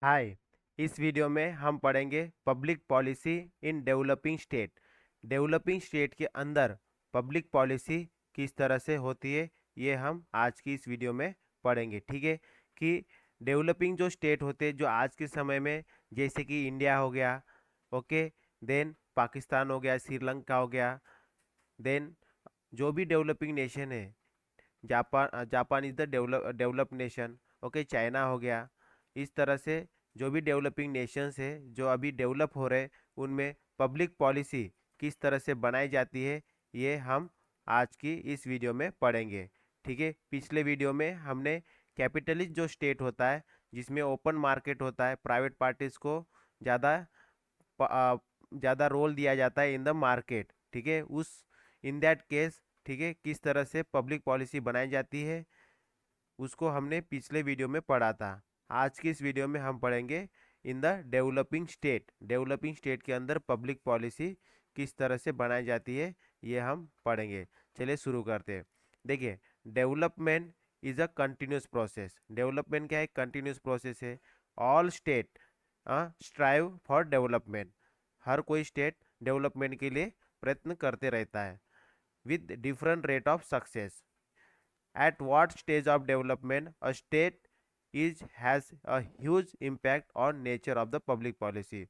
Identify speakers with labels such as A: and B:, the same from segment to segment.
A: हाय। इस वीडियो में हम पढ़ेंगे public policy in developing state. Developing state के अंदर पब्लिक पॉलिसी किस तरह से होती है, ये हम आज की इस वीडियो में पढ़ेंगे। ठीक है कि डेवलपिंग जो स्टेट होते हैं जो आज के समय में, जैसे कि इंडिया हो गया, ओके, देन पाकिस्तान हो गया, श्रीलंका हो गया, देन जो भी डेवलपिंग नेशन है, Japan is the develop nation, okay, China हो गया। इस तरह से जो भी डेवलपिंग नेशंस है जो अभी डेवलप हो रहे, उनमें पब्लिक पॉलिसी किस तरह से बनाई जाती है, ये हम आज की इस वीडियो में पढ़ेंगे। ठीक है, पिछले वीडियो में हमने कैपिटलिस्ट जो स्टेट होता है, जिसमें ओपन मार्केट होता है, प्राइवेट पार्टीज को ज़्यादा ज़्यादा रोल दिया जाता है इन द मार्केट। ठीक है, उस इन दैट केस, ठीक है, किस तरह से पब्लिक पॉलिसी बनाई जाती है उसको हमने पिछले वीडियो में पढ़ा था। आज की इस वीडियो में हम पढ़ेंगे इन the developing state. Developing state के अंदर पब्लिक पॉलिसी किस तरह से बनाई जाती है, ये हम पढ़ेंगे। चलिए शुरू करते हैं। देखिए, development is a continuous process. Development क्या है? कंटिन्यूस प्रोसेस है। All state strive for development. हर कोई स्टेट डेवलपमेंट के लिए प्रयत्न करते रहता है with different rate of success. At what stage of development a state is has a huge impact on nature of the public policy।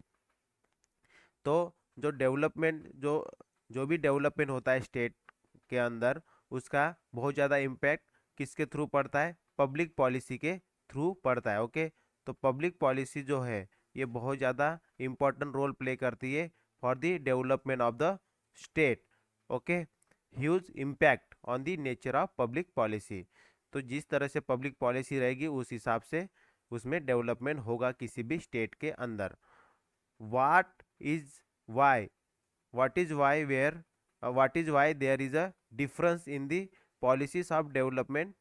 A: तो जो डेवलपमेंट जो भी डेवलपमेंट होता है स्टेट के अंदर, उसका बहुत ज़्यादा इम्पैक्ट किसके थ्रू पड़ता है? पब्लिक पॉलिसी के थ्रू पड़ता है। ओके, तो पब्लिक पॉलिसी जो है ये बहुत ज़्यादा इम्पोर्टेंट रोल प्ले करती है for the development of the state. Okay, huge impact on the nature of public policy. तो जिस तरह से पब्लिक पॉलिसी रहेगी उस हिसाब से उसमें डेवलपमेंट होगा किसी भी स्टेट के अंदर। what is why what is why where what is why there is a difference in the policies of development,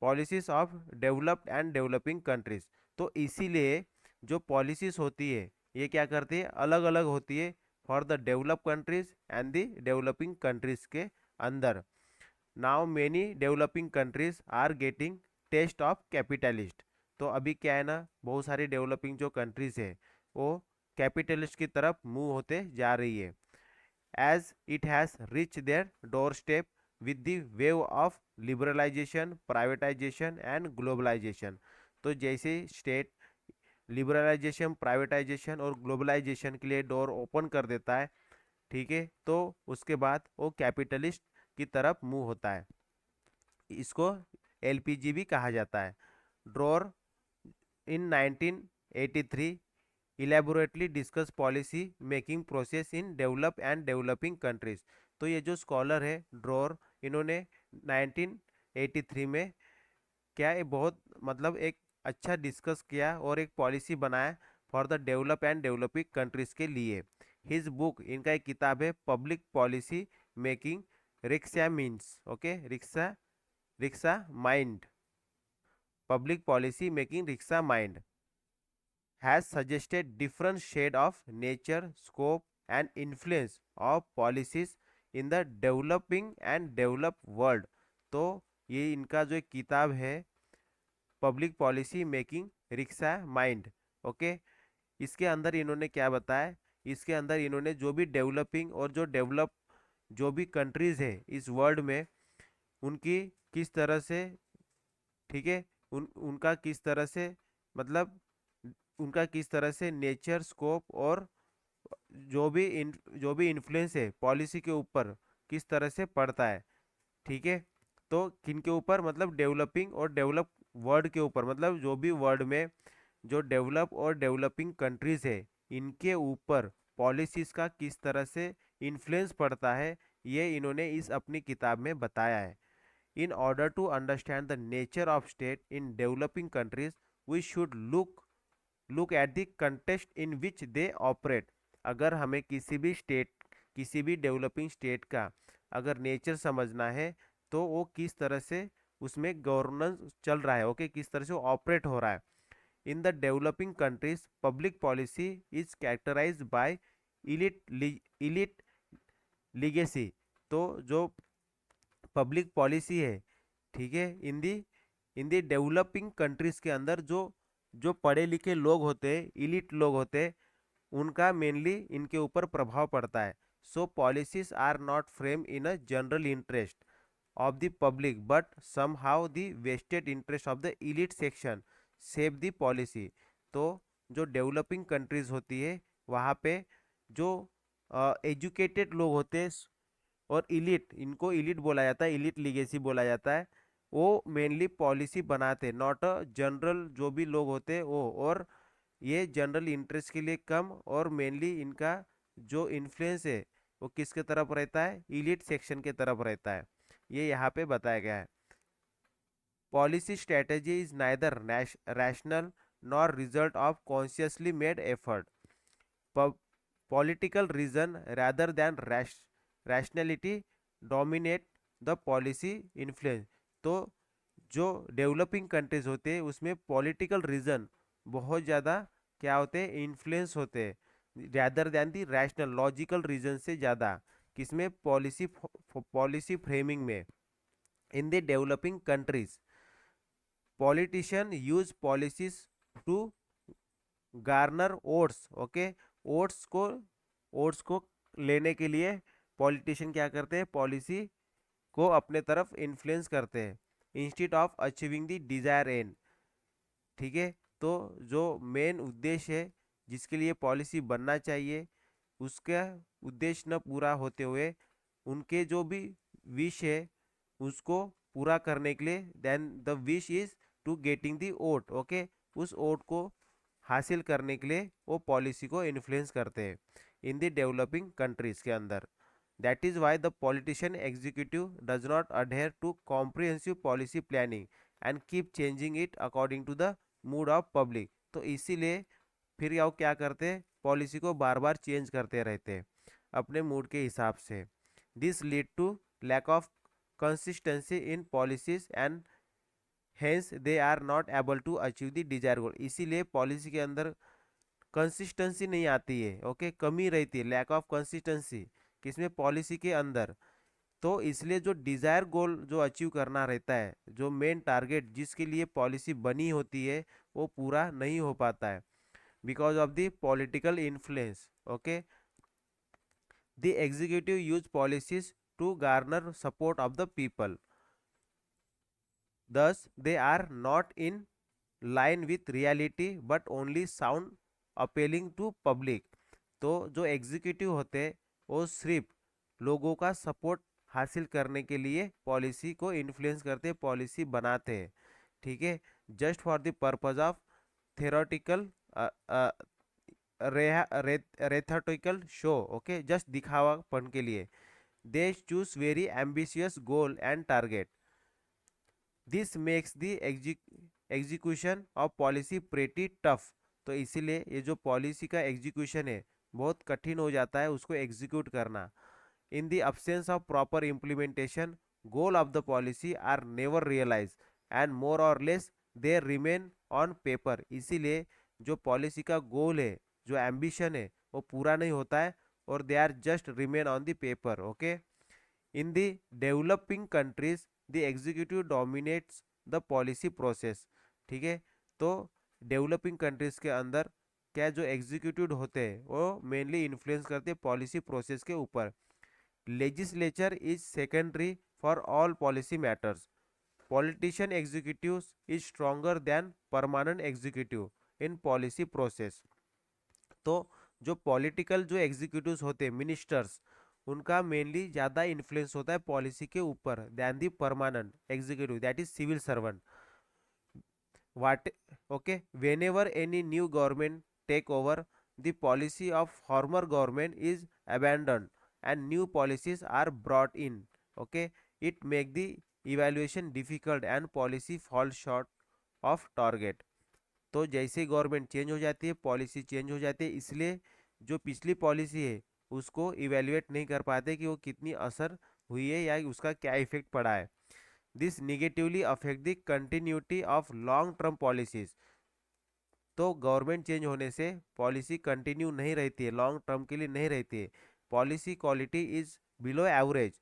A: policies of developed and developing countries. तो इसीलिए जो पॉलिसीज होती है ये क्या करती है? अलग अलग होती है for the develop countries and the developing countries के अंदर। Now many developing countries are getting test of capitalist. तो अभी क्या है ना, बहुत सारी डेवलपिंग जो कंट्रीज है वो कैपिटलिस्ट की तरफ मूव होते जा रही है, as it has reached their doorstep with the wave of liberalization, privatization and globalization। तो जैसे स्टेट लिबरलाइजेशन, प्राइवेटाइजेशन और ग्लोबलाइजेशन के लिए डोर ओपन कर देता है, ठीक है, तो उसके बाद वो कैपिटलिस्ट की तरफ मूव होता है। इसको एलपीजी भी कहा जाता है। Drawer in 1983 elaborately discuss policy making process in develop and developing countries. तो ये जो स्कॉलर है ड्रॉर, इन्होंने 1983 में क्या है, बहुत मतलब एक अच्छा डिस्कस किया और एक पॉलिसी बनाया for the develop and developing countries के लिए। हिज बुक, इनका एक किताब है public policy making rickshaw means, okay, rickshaw rickshaw mind, public policy making rickshaw mind has suggested different shade of nature, scope and influence of policies in the developing and developed world। तो ये इनका जो एक किताब है public policy making rickshaw mind, okay, इसके अंदर इन्होंने क्या बताया? इसके अंदर इन्होंने जो भी डेवलपिंग और जो डेवलप जो भी कंट्रीज है इस वर्ल्ड में, उनकी किस तरह से, ठीक है, उनका किस तरह से, मतलब उनका किस तरह से नेचर, स्कोप और जो भी इन्फ्लुएंस है पॉलिसी के ऊपर किस तरह से पड़ता है। ठीक है, तो किन के ऊपर? मतलब डेवलपिंग और डेवलप वर्ल्ड के ऊपर, मतलब जो भी वर्ल्ड में जो डेवलप और डेवलपिंग कंट्रीज है इनके ऊपर पॉलिसीज का किस तरह से इन्फ्लुएंस पड़ता है, ये इन्होंने इस अपनी किताब में बताया है। In order to understand the nature of state in developing countries, we should look at the context in which they operate। अगर हमें किसी भी स्टेट, किसी भी डेवलपिंग स्टेट का अगर नेचर समझना है तो वो किस तरह से उसमें गवर्नेंस चल रहा है, ओके, किस तरह से ऑपरेट हो रहा है। In the developing countries public policy is characterized by elite legacy. तो जो पब्लिक पॉलिसी है, ठीक है, इन दी डेवलपिंग कंट्रीज के अंदर जो जो पढ़े लिखे लोग होते, इलिट लोग होते, उनका मेनली इनके ऊपर प्रभाव पड़ता है। So policies are not frame in a general interest of the public but somehow the vested interest of the elite section shape the policy। तो जो डेवलपिंग कंट्रीज होती है वहाँ पे जो एजुकेटेड लोग होते हैं और इलिट, इनको इलिट बोला जाता है, इलिट लीगेसी बोला जाता है, वो मेनली पॉलिसी बनाते, नॉट अ जनरल जो भी लोग होते हैं वो। और ये जनरल इंटरेस्ट के लिए कम, और मेनली इनका जो इन्फ्लुएंस है वो किसके तरफ रहता है, इलिट सेक्शन के तरफ रहता है। ये यहाँ पे बताया गया है। Policy strategy is neither rational nor result of consciously made effort. Political reason rather than rationality dominate the policy influence. तो जो डेवलपिंग कंट्रीज होते हैं उसमें पॉलिटिकल रीजन बहुत ज़्यादा क्या होते हैं, इन्फ्लुएंस होते हैं, rather than the rational logical reason से ज़्यादा। किसमें, पॉलिसी फ्रेमिंग में। In the developing countries politician use policies to garner votes. Okay, votes को लेने के लिए पॉलिटिशियन क्या करते हैं, पॉलिसी को अपने तरफ इन्फ्लुएंस करते हैं instead of achieving the desire and. ठीक है, तो जो मेन उद्देश्य है जिसके लिए पॉलिसी बनना चाहिए, उसका उद्देश्य न पूरा होते हुए उनके जो भी विश है उसको पूरा करने के लिए, then the wish is to getting the vote. Okay, उस वोट को हासिल करने के लिए वो पॉलिसी को इन्फ्लुएंस करते हैं इन द डेवलपिंग कंट्रीज के अंदर। That is why the politician executive does not adhere to comprehensive policy planning and keep changing it according to the mood of public. तो इसीलिए फिर वो क्या करते हैं, पॉलिसी को बार बार चेंज करते रहते हैं अपने मूड के हिसाब से। This lead to lack of consistency in policies and hence they are not able to achieve the desire goal. इसीलिए पॉलिसी के अंदर कंसिस्टेंसी नहीं आती है। ओके, कमी रहती है, लैक ऑफ कंसिस्टेंसी किसमें, पॉलिसी के अंदर। तो इसलिए जो डिजायर गोल जो अचीव करना रहता है, जो मेन टारगेट जिसके लिए पॉलिसी बनी होती है, वो पूरा नहीं हो पाता है because of the political influence. Okay, the executive use policies to garner support of the people, thus they are not in line with reality but only sound appealing to public। तो जो एग्जीक्यूटिव होते हैं वो सिर्फ लोगों का support हासिल करने के लिए पॉलिसी को इन्फ्लुएंस करते, पॉलिसी बनाते हैं। ठीक है, just for the purpose of theoretical rhetorical show. Okay, just दिखावापन के लिए they choose very ambitious goal and target. This makes the execution of policy pretty tough. तो इसीलिए ये जो पॉलिसी का एग्जीक्यूशन है बहुत कठिन हो जाता है उसको एग्जीक्यूट करना। In the absence of proper implementation goal of the policy are never realise and more और less they remain on paper. इसीलिए जो पॉलिसी का गोल है, जो एम्बिशन है, वो पूरा नहीं होता है और they are just remain on the paper. Okay, in the developing countries the executive dominates the policy process. ठीक है, तो डेवलपिंग कंट्रीज के अंदर क्या जो एग्जीक्यूटिव होते हैं वो मेनली इन्फ्लुएंस करते हैं पॉलिसी प्रोसेस के ऊपर। Legislature is secondary for all policy matters. Politician executive is stronger than permanent executive in policy process. तो जो पॉलिटिकल जो एग्जीक्यूटिव्स होते हैं, मिनिस्टर्स, उनका मेनली ज़्यादा इन्फ्लुएंस होता है पॉलिसी के ऊपर than the permanent executive that is civil servant. What okay, whenever any new government take over the policy of former government is abandon and new policies are brought in. Okay, it make the evaluation difficult and policy fall short of target. तो जैसे government change हो जाती है, policy change हो जाती है, इसलिए जो पिछली पॉलिसी है उसको इवेल्युएट नहीं कर पाते कि वो कितनी असर हुई है या उसका क्या इफेक्ट पड़ा है। This negatively affect the continuity of long term policies. तो गवर्नमेंट चेंज होने से पॉलिसी कंटिन्यू नहीं रहती है, लॉन्ग टर्म के लिए नहीं रहती है। Policy quality is below average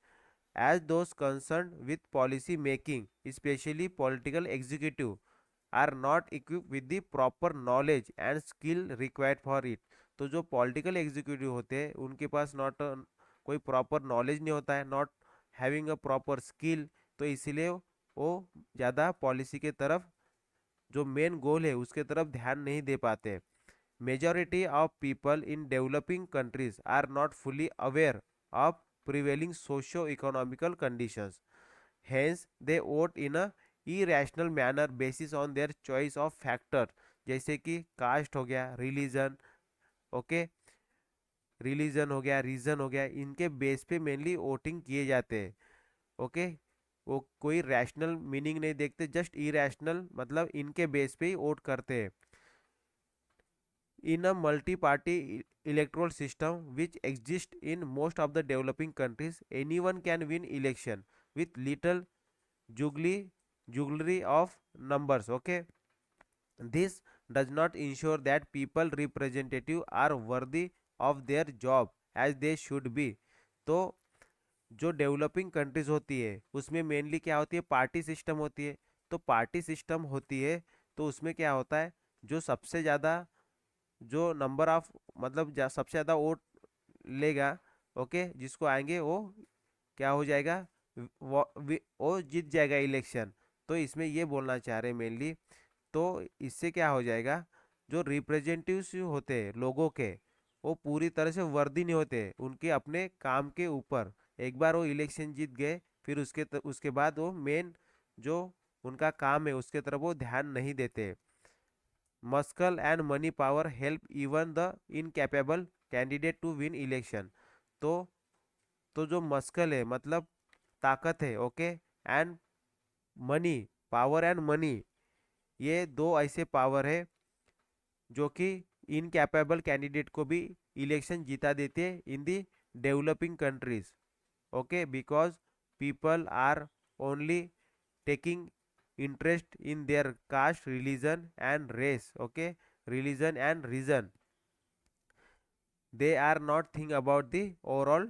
A: as those concern with policy making specially political executive are not equip with the proper knowledge and skill required for it. तो जो पॉलिटिकल एग्जीक्यूटिव होते हैं उनके पास नॉट कोई प्रॉपर नॉलेज नहीं होता है, not having a proper skill, तो इसीलिए वो ज़्यादा पॉलिसी के तरफ, जो मेन गोल है उसके तरफ ध्यान नहीं दे पाते। Majority of people in developing countries are not fully aware of prevailing socio economical conditions, hence they vote in a irrational manner basis on their choice of factor, जैसे कि कास्ट हो गया, रिलीजन, ओके, रिलीजन हो गया, reason हो गया, इनके base पे मेनली वोटिंग किए जाते हैं। ओके, वो कोई रैशनल मीनिंग नहीं देखते, जस्ट इरेशनल, मतलब इनके बेस पे ही वोट करते हैं। In a multi-party electoral system which exists in most of the developing countries, anyone can win election with little jugglery, jugglery of numbers. Okay, this does not ensure that people representative are worthy of their job as they should be. तो जो developing countries होती है उसमें mainly क्या होती है, party system होती है। तो पार्टी सिस्टम होती है तो उसमें क्या होता है, जो सबसे ज़्यादा, जो नंबर ऑफ, मतलब सबसे ज़्यादा वोट लेगा, ओके, जिसको आएंगे वो क्या हो जाएगा, वो जीत जाएगा इलेक्शन। तो इसमें ये बोलना चाह रहे हैं मेनली। तो इससे क्या हो जाएगा, जो रिप्रेजेंटेटिव्स होते हैं लोगों के, वो पूरी तरह से वर्दी नहीं होते उनके अपने काम के ऊपर। एक बार वो इलेक्शन जीत गए, फिर उसके बाद वो मेन जो उनका काम है उसके तरफ वो ध्यान नहीं देते। Muscle and money power help even the incapable candidate to win election. तो तो जो मस्कल है मतलब ताकत है, okay, and money, power and money, ये दो ऐसे पावर है जो कि इनकैपेबल कैंडिडेट को भी इलेक्शन जीता देते हैं in the developing countries. Okay, because people are only taking interest in their caste, religion and race, okay, religion and reason, they are not think about the overall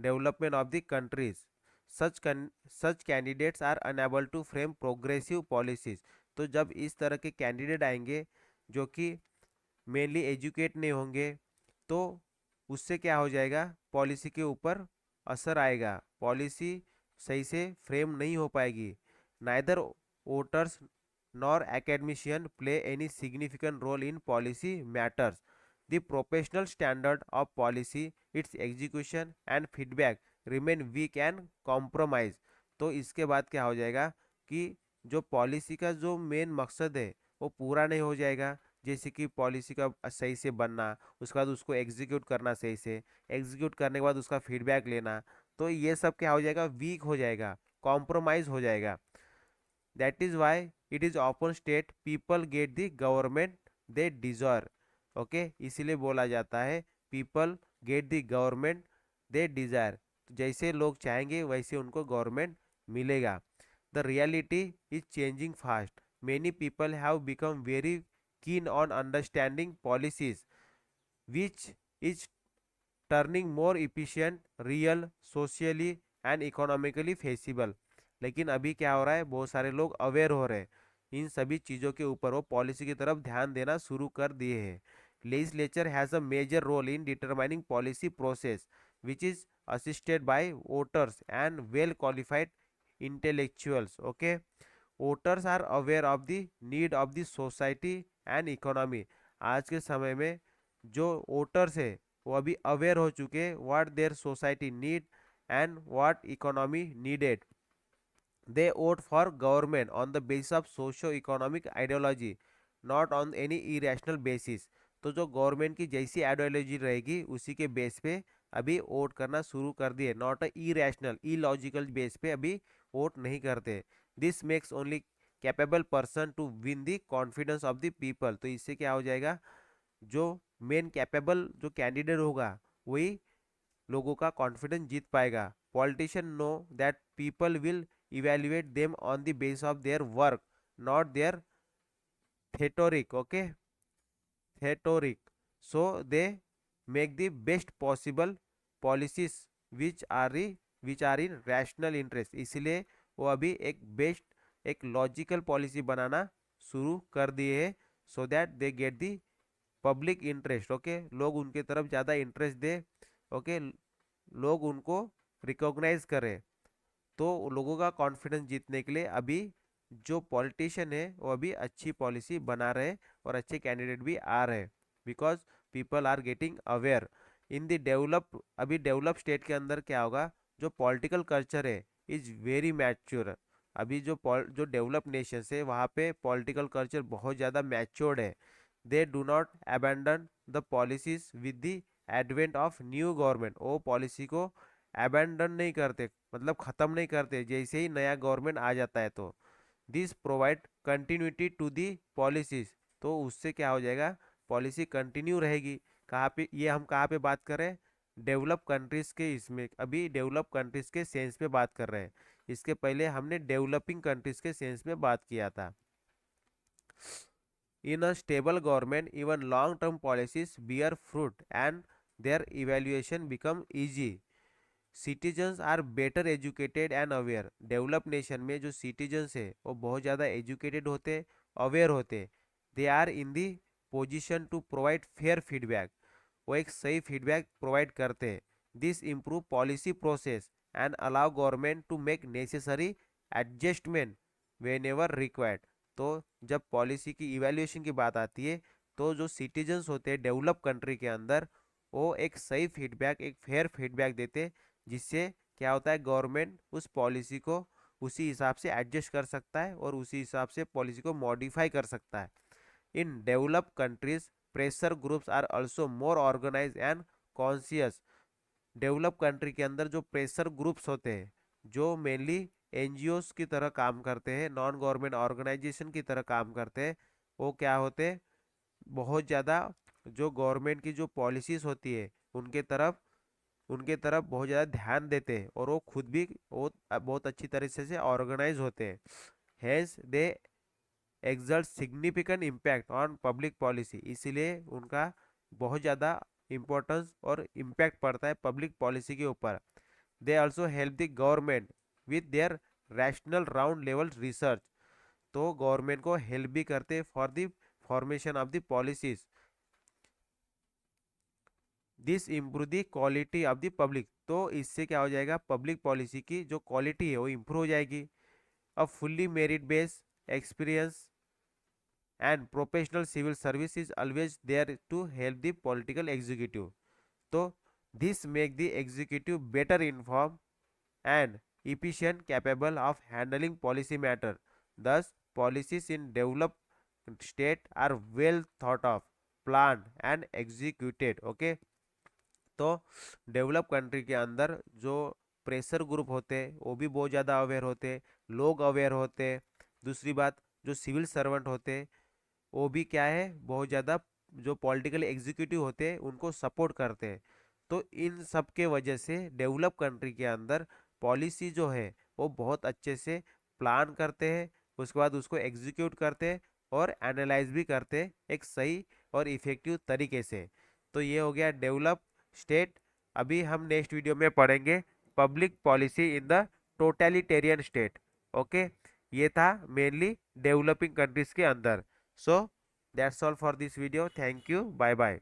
A: development of the countries. Such candidates are unable to frame progressive policies। तो जब इस तरह के candidate आएंगे जो कि mainly educate नहीं होंगे, तो उससे क्या हो जाएगा, पॉलिसी के ऊपर असर आएगा, पॉलिसी सही से फ्रेम नहीं हो पाएगी। Neither voters nor academician play any significant role in policy matters. The professional standard of policy, its execution and feedback remain weak and compromise। तो इसके बाद क्या हो जाएगा कि जो पॉलिसी का जो मेन मकसद है वो पूरा नहीं हो जाएगा, जैसे कि पॉलिसी का सही से बनना, उसके बाद उसको एग्जीक्यूट करना सही से, एग्जीक्यूट करने के बाद उसका फीडबैक लेना, तो ये सब क्या हो जाएगा, वीक हो जाएगा, कॉम्प्रोमाइज हो जाएगा। That is why it is often state people get the government they deserve. Okay, इसीलिए बोला जाता है people get the government they desire, जैसे लोग चाहेंगे वैसे उनको गवर्नमेंट मिलेगा। The reality is changing fast, many people have become very keen on understanding policies which is turning more efficient, real, socially and economically feasible। लेकिन अभी क्या हो रहा है, बहुत सारे लोग अवेयर हो रहे हैं इन सभी चीज़ों के ऊपर, वो पॉलिसी की तरफ ध्यान देना शुरू कर दिए हैं। Legislature has a major role in determining policy process which is assisted by voters and well qualified intellectuals. Okay, voters are aware of the need of the society and economy. आज के समय में जो वोटर्स है वो अभी aware हो चुके what their society need and what economy needed. They vote for government on the basis of socio economic ideology, not on any irrational basis. तो जो गवर्नमेंट की जैसी आइडियोलॉजी रहेगी उसी के बेस पे अभी वोट करना शुरू कर दिए, not a irrational illogical base पे अभी वोट नहीं करते। This makes only capable person to win the confidence of the people. तो इससे क्या हो जाएगा, जो मेन कैपेबल जो कैंडिडेट होगा वही लोगों का कॉन्फिडेंस जीत पाएगा। Politician know that people will evaluate them on the base of their work, not their theoric, okay, theoric, so they make the best possible policies which are which are in rational interest। इसलिए वो अभी एक best, एक logical policy बनाना शुरू कर दिए हैं so that they get the public interest. Okay, लोग उनके तरफ ज़्यादा इंटरेस्ट दे। ओके, लोग उनको रिकॉग्नाइज करें। तो लोगों का कॉन्फिडेंस जीतने के लिए अभी जो पॉलिटिशियन है वो अभी अच्छी पॉलिसी बना रहे और अच्छे कैंडिडेट भी आ रहे, because people are getting aware in the develop. अभी डेवलप स्टेट के अंदर क्या होगा, जो पॉलिटिकल कल्चर है इज वेरी मैच्योर। अभी जो डेवलप नेशन है वहाँ पे पॉलिटिकल कल्चर बहुत ज़्यादा मैच्योर्ड है। They do not abandon the policies with the advent of new government. वो पॉलिसी को अबैंडन नहीं करते, मतलब ख़त्म नहीं करते जैसे ही नया गवर्नमेंट आ जाता है। तो this provide continuity to the policies. तो उससे क्या हो जाएगा, पॉलिसी कंटिन्यू रहेगी। कहाँ पे ये हम कहाँ पे बात कर रहे हैं, डेवलप कंट्रीज़ के, इसमें अभी डेवलप कंट्रीज़ के सेंस पे बात कर रहे हैं। इसके पहले हमने डेवलपिंग कंट्रीज़ के सेंस में बात किया था। In a stable government, even long-term policies bear fruit and their evaluation become easy. Citizens are better educated and aware. Develop nation में जो सिटीजन्स है वो बहुत ज़्यादा एजुकेटेड होते, अवेयर होते। They are in the position to provide fair feedback. वो एक सही फीडबैक प्रोवाइड करते हैं। This improve policy process and allow government to make necessary adjustment whenever required. तो जब पॉलिसी की इवेल्युएशन की बात आती है तो जो सिटीजन्स होते हैं डेवलप कंट्री के अंदर वो एक सही फीडबैक, एक फेयर फीडबैक देते, जिससे क्या होता है गवर्नमेंट उस पॉलिसी को उसी हिसाब से एडजस्ट कर सकता है और उसी हिसाब से पॉलिसी को मॉडिफाई कर सकता है। In develop countries pressure groups are also more organize and conscious. Develop country के अंदर जो प्रेशर ग्रुप्स होते हैं जो मेनली एनजीओस की तरह काम करते हैं, नॉन गवर्नमेंट ऑर्गेनाइजेशन की तरह काम करते हैं, वो क्या होते हैं, बहुत ज़्यादा जो गवर्नमेंट की जो पॉलिसीज़ होती है उनके तरफ बहुत ज़्यादा ध्यान देते हैं और वो खुद भी बहुत अच्छी तरीके से ऑर्गेनाइज होते हैं। Hence they exert significant impact on public policy. इसीलिए उनका बहुत ज़्यादा इम्पोर्टेंस और इम्पैक्ट पड़ता है पब्लिक पॉलिसी के ऊपर। They also help the government with their rational round level research. तो गवर्नमेंट को हेल्प भी करते for the formation of the policies. This improve the quality of the public. तो इससे क्या हो जाएगा, पब्लिक पॉलिसी की जो क्वालिटी है वो इम्प्रूव हो जाएगी। A fully merit based experience and professional civil service is always there to help the political executive. तो this make the executive better inform and efficient capable of handling policy matter. Thus policies in developed state are well thought of, planned and executed. Okay, तो develop country के अंदर जो pressure group होते हैं वो भी बहुत ज़्यादा अवेयर होते हैं, लोग अवेयर होते हैं। दूसरी बात, जो सिविल सर्वेंट होते हैं वो भी क्या है, बहुत ज़्यादा जो पॉलिटिकल एग्जीक्यूटिव होते हैं उनको सपोर्ट करते हैं। तो इन सब के वजह से डेवलप कंट्री के अंदर पॉलिसी जो है वो बहुत अच्छे से प्लान करते हैं, उसके बाद उसको एग्जीक्यूट करते हैं और एनालाइज भी करते हैं एक सही और इफ़ेक्टिव तरीके से। तो ये हो गया डेवलप स्टेट। अभी हम नेक्स्ट वीडियो में पढ़ेंगे public policy in the totalitarian state. Okay, ये था मेनली डेवलपिंग कंट्रीज के अंदर। So that's all for this video. Thank you, bye bye.